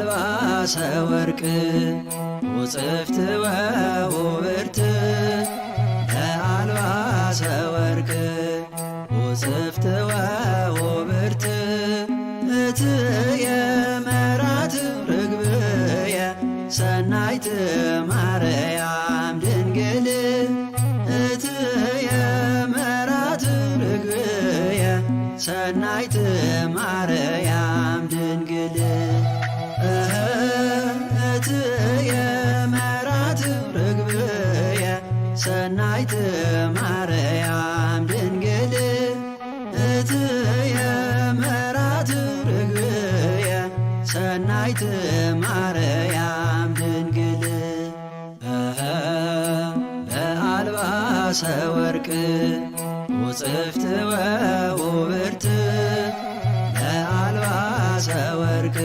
በአልባሰ ወርቅ ውጽፍት ወውብርት በአልባሰ ወርቅ ውጽፍት ወውብርት እትየ መራት ርግብየ ሰናይት ማርያም ድንግል እትየ መራት ርግብየ ሰናይት ማርያም ድንግል እትየ መራት ርግብየ ሰናይት ማርያም ድንግል እትየ መራት ርግብየ ሰናይት ማርያም ድንግል በአልባሰ ወርቅ ውጽፍት ወውብርት በአልባሰ ወርቅ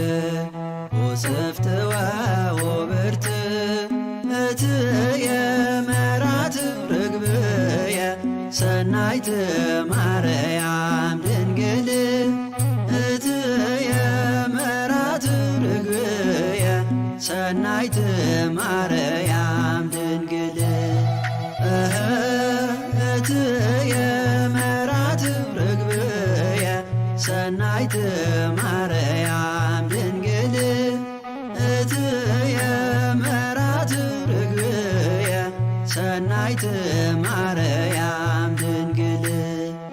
ውጽፍት ወውብርት እትየ መራት ርግብየ ሰናይት ማርያም ድንግል እትየ መራት ርግብየ ሰናይት ማርያም ድንግል እትየ መራት ርግብየ ሰናይት ማርያም ድንግል እትየ መራት ርግብየ ሰናይት